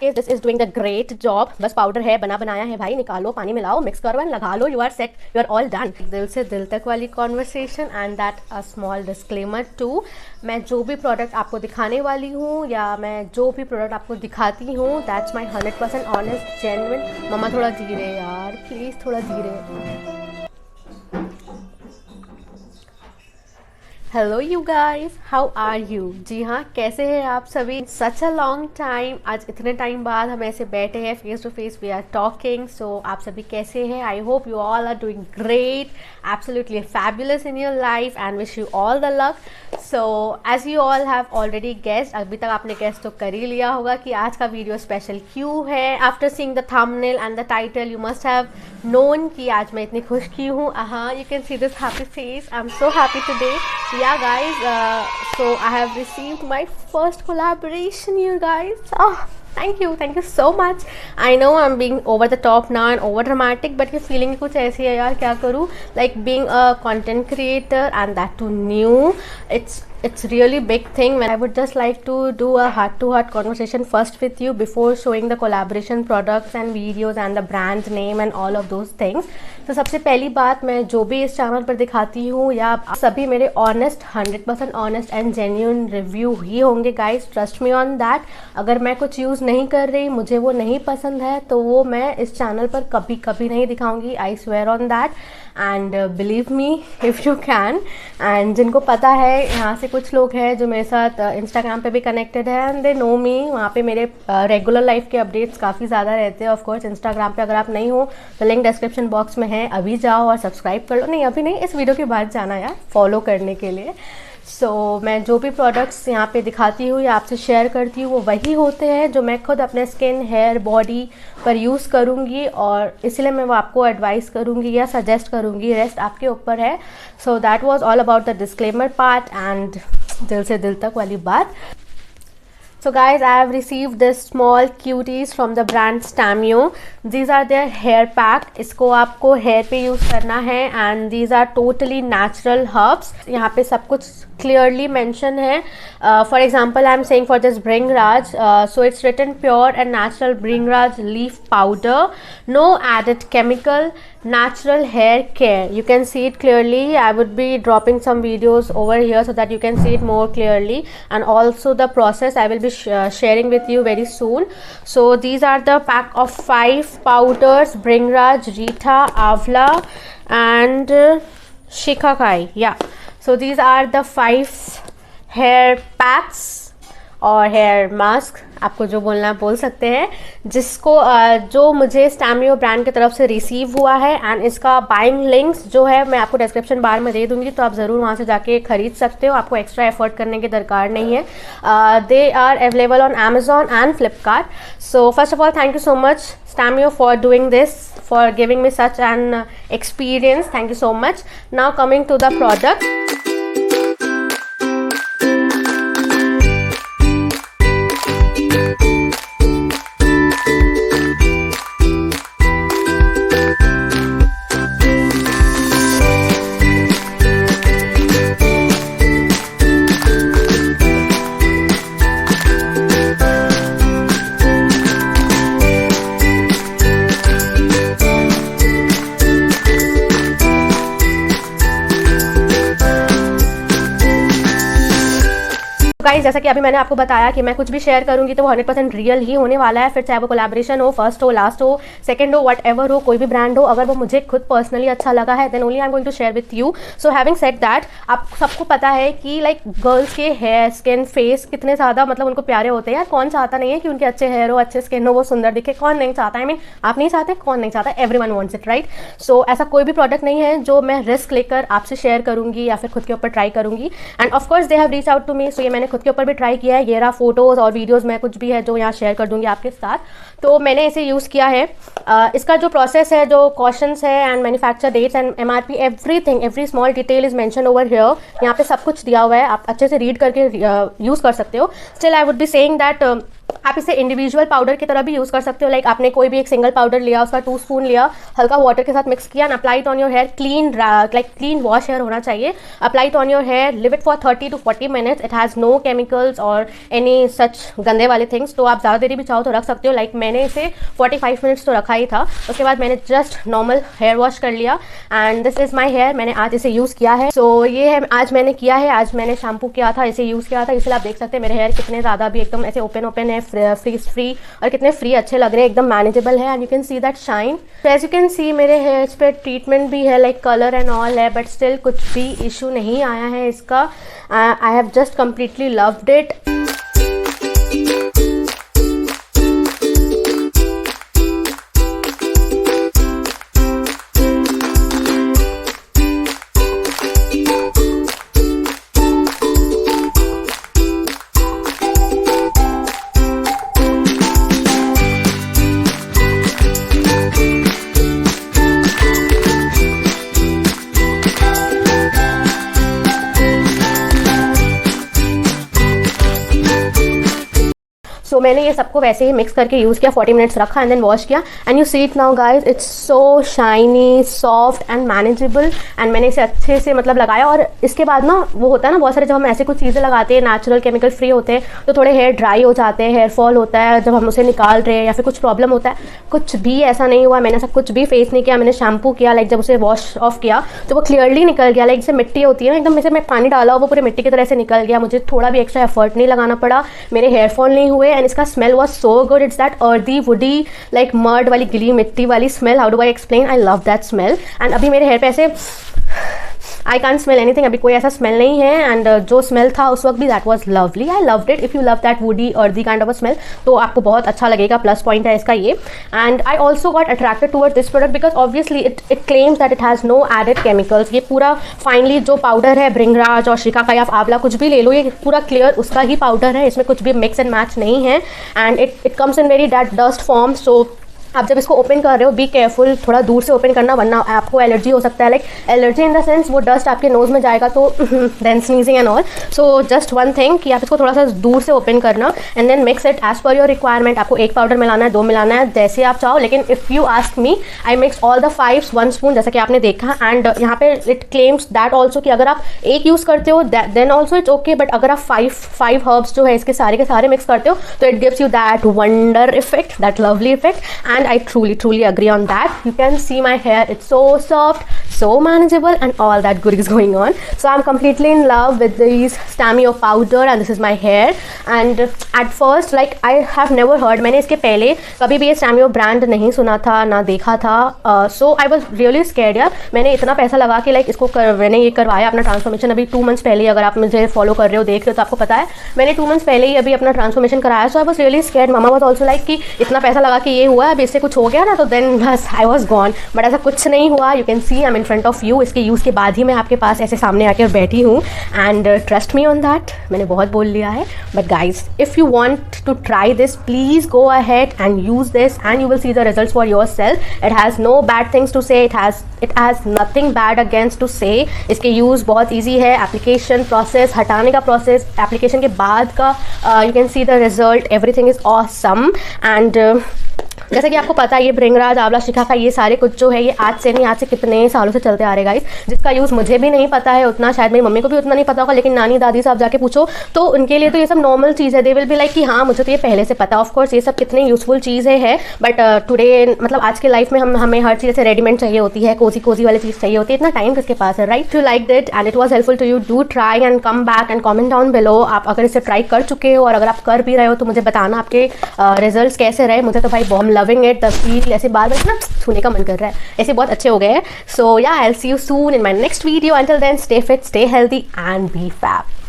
Case this is doing the great job. बस powder है, बना बनाया है भाई, निकालो, पानी मिलाओ, मिक्स करो एंड लगा लो, you are set, you are all done. दिल से दिल तक वाली conversation and that a small disclaimer too, मैं जो भी प्रोडक्ट आपको दिखाने वाली हूँ या मैं जो भी प्रोडक्ट आपको दिखाती हूँ दैट्स माई 100% ऑनेस्ट जेन्युइन। मम्मा थोड़ा धीरे यार, प्लीज़ थोड़ा धीरे। Hello you guys, how are you? जी हाँ, कैसे हैं आप सभी? सच अ लॉन्ग टाइम, आज इतने टाइम बाद हम ऐसे बैठे हैं face to face, we are talking. So आप सभी कैसे हैं? I hope you all are doing great, absolutely fabulous in your life and wish you all the luck. So as you all have already guessed, अभी तक आपने guest तो कर ही लिया होगा कि आज का वीडियो स्पेशल क्यों है। After seeing the thumbnail and the title you must have known कि आज मैं इतनी खुश क्यों हूँ। You can see this happy face, I am so happy today. Yeah guys, so I have received my first collaboration, you guys. Thank you so much. I know I'm being over the top now and over dramatic, but ये feeling कुछ ऐसी है यार, क्या करूँ? Like being a content creator and that too new, it's really big thing. When I would just like to do a heart-to-heart conversation first with you before showing the collaboration products and videos and the brand name and all of those things. तो सबसे पहली बात, मैं जो भी इस channel पर दिखाती हूँ या आप सभी मेरे honest 100% honest and genuine review ही होंगे guys, trust me on that. अगर मैं कुछ यूज़ नहीं कर रही, मुझे वो नहीं पसंद है, तो वो मैं इस चैनल पर कभी कभी नहीं दिखाऊंगी। I swear on that and believe me if you can. And जिनको पता है, यहाँ से कुछ लोग हैं जो मेरे साथ इंस्टाग्राम पे भी कनेक्टेड है एंड दे नो मी। वहाँ पे मेरे रेगुलर लाइफ के अपडेट्स काफ़ी ज़्यादा रहते हैं। ऑफकोर्स इंस्टाग्राम पे अगर आप नहीं हो तो लिंक डिस्क्रिप्शन बॉक्स में है, अभी जाओ और सब्सक्राइब कर लो। नहीं अभी नहीं, इस वीडियो के बाद जाना यार फॉलो करने के लिए। सो मैं जो भी प्रोडक्ट्स यहाँ पे दिखाती हूँ या आपसे शेयर करती हूँ वो वही होते हैं जो मैं खुद अपने स्किन, हेयर, बॉडी पर यूज़ करूँगी, और इसलिए मैं वो आपको एडवाइस करूँगी या सजेस्ट करूँगी, रेस्ट आपके ऊपर है। So that was all about the disclaimer part and दिल से दिल तक वाली बात। So guys, I have received this small cuties from the brand Stamio. These are their hair pack. इसको आपको हेयर पे यूज़ करना है and these are totally natural herbs. यहाँ पे सब कुछ clearly mention है. For example, I am saying for this Bhringraj, so it's written pure and natural Bhringraj leaf powder, no added chemical, natural hair care. You can see it clearly. I would be dropping some videos over here so that you can see it more clearly, and also the process I will be sharing with you very soon. So these are the pack of 5 powders: Bhringraj, Rita, Avla and Shikakai. Yeah, so these are the 5 hair packs और hair mask, आपको जो बोलना है बोल सकते हैं, जिसको जो मुझे स्टैमियो ब्रांड की तरफ से रिसीव हुआ है। एंड इसका बाइंग लिंक्स जो है मैं आपको डिस्क्रिप्शन बार में दे दूंगी, तो आप ज़रूर वहाँ से जाके खरीद सकते हो, आपको एक्स्ट्रा एफर्ट करने की दरकार नहीं है। They are available on Amazon and Flipkart. So first of all thank you so much Stamio for doing this, for giving me such an experience, thank you so much. Now coming to the product. Guys, जैसा कि अभी मैंने आपको बताया कि मैं कुछ भी शेयर करूंगी तो वो 100% रियल ही होने वाला है, फिर चाहे वो कोलैबोरेशन हो, फर्स्ट हो, लास्ट हो, सेकंड हो, व्हाटएवर हो, कोई भी ब्रांड हो, अगर वो मुझे खुद पर्सनली अच्छा लगा है then only I am going to share with you. So having said that, आप सबको पता है कि लाइक गर्ल्स के हेयर, स्किन, फेस कितने ज़्यादा मतलब उनको प्यारे होते हैं यार। कौन चाहता नहीं है कि उनके अच्छे हेयर हो, अच्छे स्किन हो, वो सुंदर दिखे? कौन नहीं चाहता? आई मीन आप नहीं चाहते, कौन नहीं चाहता? Everyone wants it, right? सो ऐसा कोई भी प्रोडक्ट नहीं है जो मैं रिस्क लेकर आपसे शेयर करूंगी या फिर खुद के ऊपर ट्राई करूंगी। And of course they have reach out to me, so ये मैंने खुद के ऊपर भी ट्राई किया है। ये रहा फोटोज़ और वीडियोज़ में कुछ भी है जो यहाँ शेयर कर दूंगी आपके साथ। तो मैंने इसे यूज़ किया है। इसका जो प्रोसेस है, जो कॉशंस है and manufacture dates and MRP, everything, every small detail is mention over here. यहाँ पे सब कुछ दिया हुआ है, आप अच्छे से रीड करके यूज़ कर सकते हो। Still I would be saying that आप इसे इंडिविजुअल पाउडर की तरह भी यूज़ कर सकते हो। लाइक आपने कोई भी एक सिंगल पाउडर लिया, उसका 2 स्पून लिया, हल्का वाटर के साथ मिक्स किया and apply it on your hair. Clean wash hair होना चाहिए। Apply it on your hair, leave it for 30 to 40 minutes. It has no chemicals और एनी सच गंदे वाले थिंग्स। तो आप ज़्यादा देरी भी चाहो तो रख सकते हो। लाइक मैंने इसे 45 मिनट्स तो रखा ही था। उसके बाद मैंने जस्ट नॉर्मल हेयर वॉश कर लिया and this is my hair. मैंने आज इसे यूज़ किया है। सो ये है आज मैंने किया है। आज मैंने शैम्पू किया था, इसे यूज़ किया था, इसलिए आप देख सकते हैं मेरे हेयर कितने ज़्यादा भी एकदम ऐसे ओपन है, फ्री और कितने फ्री अच्छे लग रहे हैं, एकदम मैनेजेबल है and you can see that shine. As you can see मेरे हेयर्स पे ट्रीटमेंट भी है, लाइक कलर एंड ऑल है, बट स्टिल कुछ भी इशू नहीं आया है इसका। I have just completely loved it. So मैंने ये सबको वैसे ही मिक्स करके यूज़ किया, 40 मिनट्स रखा एंड देन वॉश किया and you see it now guys, it's so shiny, soft and manageable. And मैंने इसे अच्छे से मतलब लगाया और इसके बाद ना वो होता है ना बहुत सारे जब हम ऐसे कुछ चीज़ें लगाते हैं नेचुरल केमिकल फ्री होते हैं तो थोड़े हेयर ड्राई हो जाते हैं, हेयर फॉल होता है जब हम उसे निकाल रहे हैं या फिर कुछ प्रॉब्लम होता है। कुछ भी ऐसा नहीं हुआ, मैंने ऐसा कुछ भी फेस नहीं किया। मैंने शैम्पू किया, लाइक जब उसे वॉश ऑफ किया तो वो क्लियरली निकल गया। लाइक जैसे मिट्टी होती है ना एकदम, जैसे मैं पानी डाला वो पूरे मिट्टी की तरह से निकल गया। मुझे थोड़ा भी एक्स्ट्रा एफर्ट नहीं लगाना पड़ा, मेरे हेयर फॉल नहीं हुए एंड इसका smell was so good. It's that earthy, woody, like mud वाली गिली मिट्टी वाली smell. How do I explain? I love that smell. And अभी मेरे हेयर पे ऐसे I can't smell anything, अभी कोई ऐसा स्मेल नहीं है एंड जो स्मेल था उस वक्त भी that was lovely. I loved it. If you love that woody earthy kind of a smell तो आपको बहुत अच्छा लगेगा, प्लस पॉइंट है इसका ये। And I also got attracted toward this product because obviously it claims that it has no added chemicals. ये पूरा फाइनली जो पाउडर है भृंगराज और शिकाकाई आप आंवला कुछ भी ले लो, ये पूरा क्लियर उसका ही पाउडर है, इसमें कुछ भी मिक्स एंड मैच नहीं है and it comes in very that dust form. So आप जब इसको ओपन कर रहे हो बी केयरफुल, थोड़ा दूर से ओपन करना वरना आपको एलर्जी हो सकता है। Like allergy in the sense वो डस्ट आपके नोज़ में जाएगा तो then sneezing and all. So just one thing कि आप इसको थोड़ा सा दूर से ओपन करना and then mix it as per your requirement. आपको 1 पाउडर मिलाना है, 2 मिलाना है, जैसे आप चाहो। लेकिन if you ask me I mix all the 5 1 spoon जैसा कि आपने देखा। एंड यहाँ पे इट क्लेम्स दैट ऑल्सो कि अगर आप एक यूज़ करते हो then also it's okay, but अगर आप 5 हर्ब्स जो है इसके सारे के सारे मिक्स करते हो तो it gives you that wonder effect, that lovely effect and I truly agree on that. You can see my hair, it's so soft, so manageable and all that good is going on. So I'm completely in love with this Stamio powder and this is my hair. And at first like I have never heard, मैंने इसके पहले कभी भी ये Stamio brand नहीं सुना था ना देखा था। So I was really scared यार। मैंने इतना पैसा लगा के लाइक इसको मैंने ये करवाया अपना ट्रांसफॉर्मेशन अभी 2 मंथ्स पहले। अगर आप मुझे फॉलो कर रहे हो देख रहे हो तो आपको पता है मैंने 2 मंथ्स पहले ही अभी अपना ट्रांसफॉर्मेशन कराया। So I was really scared. Mama was also like कि इतना पैसा लगा के ये हुआ, अब इससे कुछ हो गया ना तो देन बस आई वॉज गॉन। बट ऐसा कुछ नहीं हुआ। You can C I am in front of you. इसके यूज़ के बाद ही मैं आपके पास ऐसे सामने आकर बैठी हूँ and trust me on that. मैंने बहुत बोल लिया है but guys if you want to try this please go ahead and use this and you will see the results for yourself. It has no bad things to say. It has nothing bad against to say. इसके use बहुत easy है। Application process, हटाने का process, application के बाद का you can see the result. Everything is awesome and जैसे कि आपको पता है ये भृंगराज, आंवला, शिकाकाई ये सारे कुछ जो है ये आज से नहीं, आज से कितने सालों से चलते आ रहे गाइस, जिसका यूज़ मुझे भी नहीं पता है उतना, शायद मेरी मम्मी को भी उतना नहीं पता होगा, लेकिन नानी दादी से आप जाके पूछो तो उनके लिए तो ये सब नॉर्मल चीज़ है। दे विल बी लाइक कि हाँ मुझे तो ये पहले से पता। ऑफ कोर्स ये सब कितनी यूज़फुल चीज़ें हैं बट टुडे मतलब आज के लाइफ में हमें हर चीज़ से रेडीमेड चाहिए होती है, कोजी वाली चीज़ चाहिए होती है। इतना टाइम किसके पास है, right? To like that and it was helpful to you, do try and come back and comment down below. आप अगर इसे ट्राई कर चुके हो और अगर आप कर भी रहे हो तो मुझे बताना आपके रिजल्ट कैसे रहे। मुझे तो भाई बहुत लविंग इट, ऐसे बार बार ना छूने का मन कर रहा है, ऐसे बहुत अच्छे हो गए हैं। So yeah I will see you soon in my next video. Until then stay fit, stay healthy and be fab.